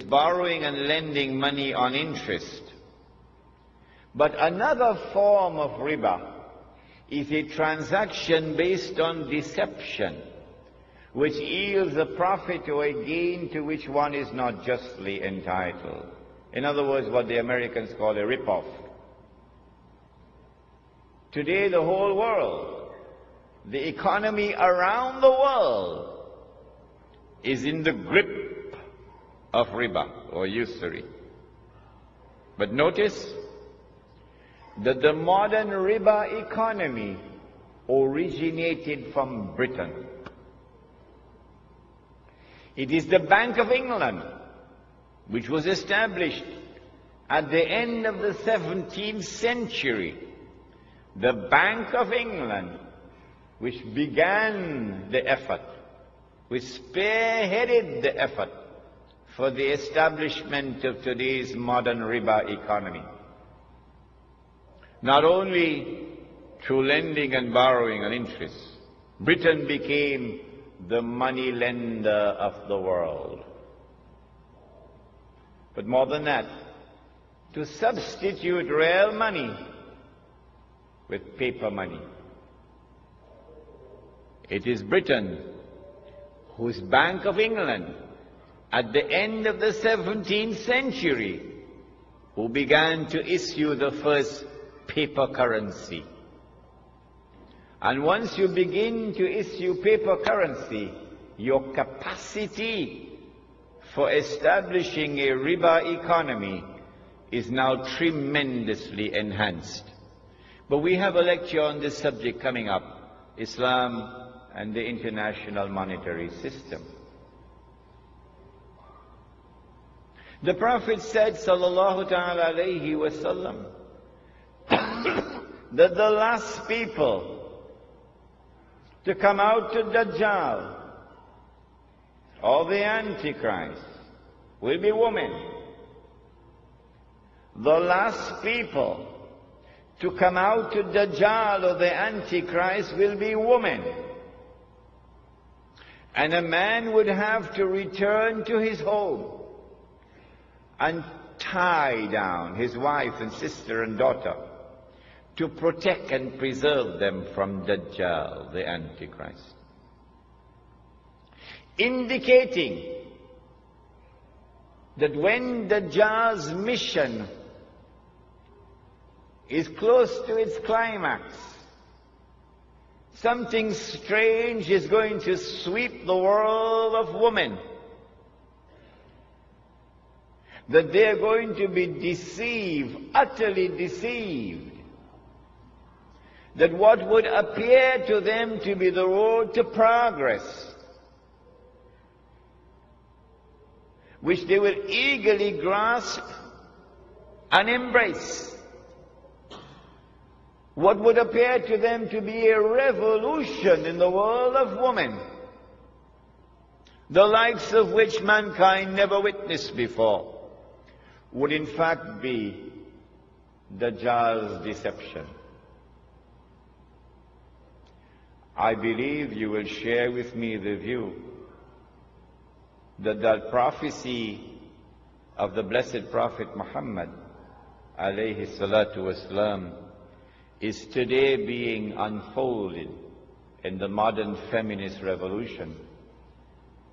borrowing and lending money on interest. But another form of riba is a transaction based on deception, which yields a profit or a gain to which one is not justly entitled. In other words, what the Americans call a rip-off. Today, the whole world, the economy around the world, is in the grip of riba or usury. But notice that the modern riba economy originated from Britain. It is the Bank of England, which was established at the end of the 17th century. The Bank of England, which began the effort, which spearheaded the effort for the establishment of today's modern riba economy. Not only through lending and borrowing on interest, Britain became the money lender of the world. But more than that, to substitute real money with paper money. It is Britain whose Bank of England, at the end of the 17th century, who began to issue the first paper currency. And once you begin to issue paper currency, your capacity for establishing a riba economy is now tremendously enhanced. But we have a lecture on this subject coming up, Islam and the international monetary system. The Prophet said, sallallahu ta'ala alayhi wa sallam, that the last people to come out to Dajjal, or the Antichrist, will be women. The last people to come out to Dajjal or the Antichrist will be women. And a man would have to return to his home and tie down his wife and sister and daughter to protect and preserve them from Dajjal, the Antichrist. Indicating that when Dajjal's mission is close to its climax, something strange is going to sweep the world of women. That they are going to be deceived, utterly deceived. That what would appear to them to be the road to progress, which they will eagerly grasp and embrace, what would appear to them to be a revolution in the world of women, the likes of which mankind never witnessed before, would in fact be Dajjal's deception. I believe you will share with me the view that that prophecy of the blessed Prophet Muhammad alayhi salatu wasalam is today being unfolded in the modern feminist revolution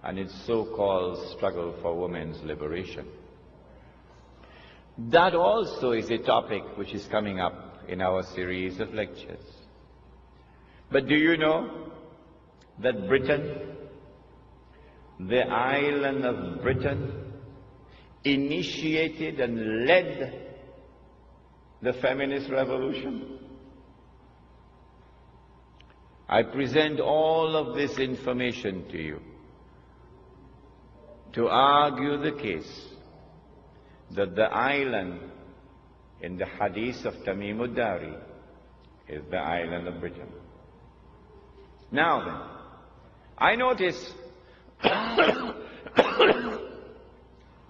and its so-called struggle for women's liberation. That also is a topic which is coming up in our series of lectures. But do you know that Britain, the island of Britain, initiated and led the feminist revolution? I present all of this information to you to argue the case that the island in the hadith of Tamim ad-Dari is the island of Britain. Now then, I notice that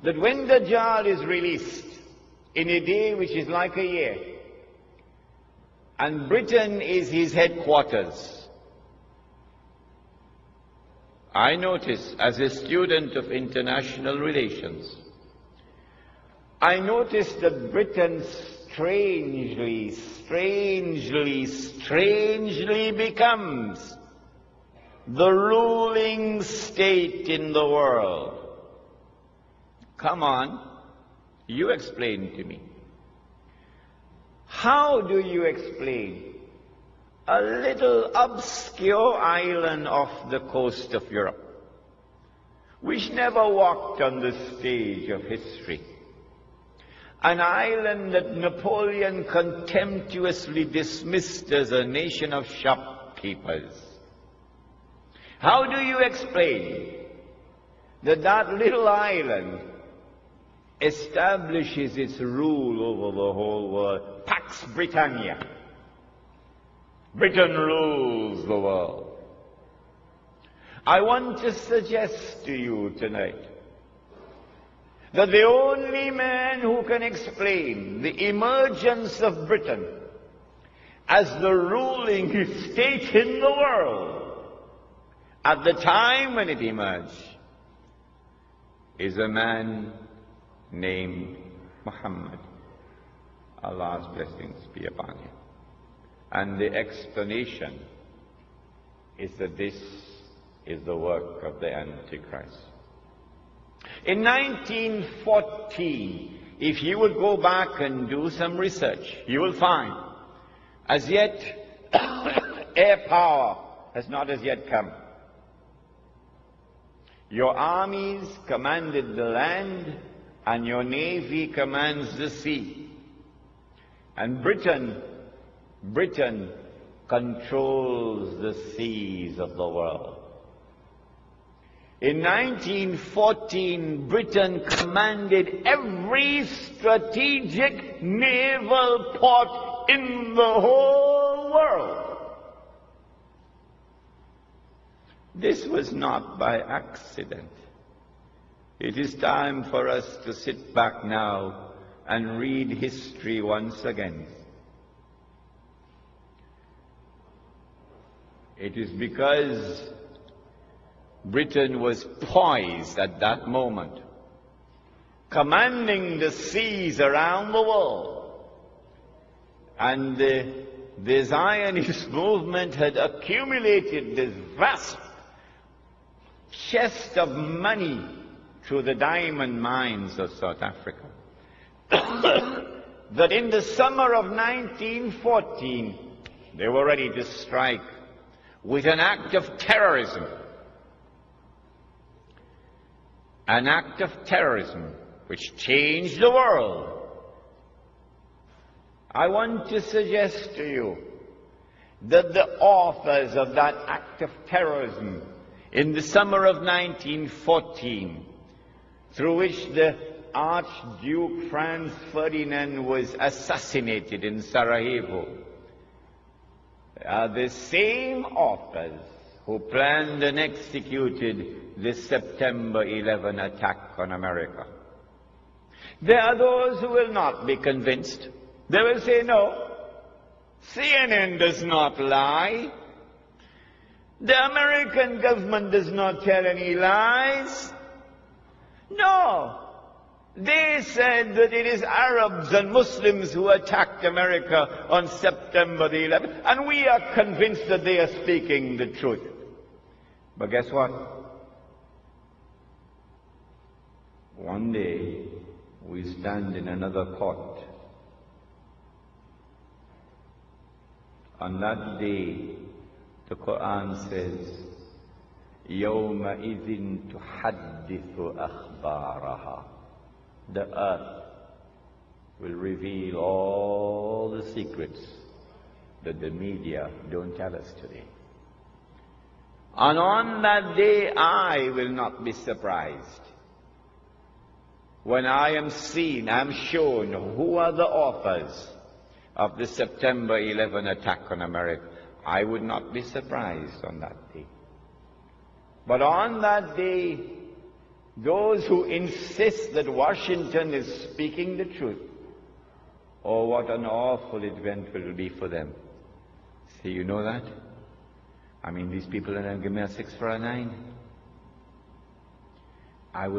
when Dajjal is released in a day which is like a year, and Britain is his headquarters, I notice as a student of international relations I noticed that Britain strangely becomes the ruling state in the world. Come on, you explain to me. How do you explain a little obscure island off the coast of Europe, which never walked on the stage of history? An island that Napoleon contemptuously dismissed as a nation of shopkeepers. How do you explain that that little island establishes its rule over the whole world? Pax Britannia. Britain rules the world. I want to suggest to you tonight that the only man who can explain the emergence of Britain as the ruling state in the world at the time when it emerged is a man named Muhammad. Allah's blessings be upon him. And the explanation is that this is the work of the Antichrist. In 1914, if you would go back and do some research, you will find, as yet, air power has not as yet come. Your armies commanded the land, and your navy commands the sea. And Britain controls the seas of the world. In 1914, Britain commanded every strategic naval port in the whole world. This was not by accident. It is time for us to sit back now and read history once again. It is because Britain was poised at that moment, commanding the seas around the world, and the Zionist movement had accumulated this vast chest of money through the diamond mines of South Africa, that in the summer of 1914 they were ready to strike with an act of terrorism. An act of terrorism which changed the world. I want to suggest to you that the authors of that act of terrorism in the summer of 1914, through which the Archduke Franz Ferdinand was assassinated in Sarajevo, are the same authors who planned and executed the September 11 attack on America. There are those who will not be convinced. They will say, no, CNN does not lie. The American government does not tell any lies. No, they said that it is Arabs and Muslims who attacked America on September the 11th, and we are convinced that they are speaking the truth. But guess what? One day, we stand in another court. On that day, the Quran says, يَوْمَئِذٍ تُحَدِّثُ أَخْبَارَهَا. The earth will reveal all the secrets that the media don't tell us today. And on that day, I will not be surprised when I am shown who are the authors of the September 11 attack on America. I would not be surprised on that day. But on that day, those who insist that Washington is speaking the truth, oh, what an awful event it will be for them. See, you know that? I mean, these people are going to give me a 6 for a 9.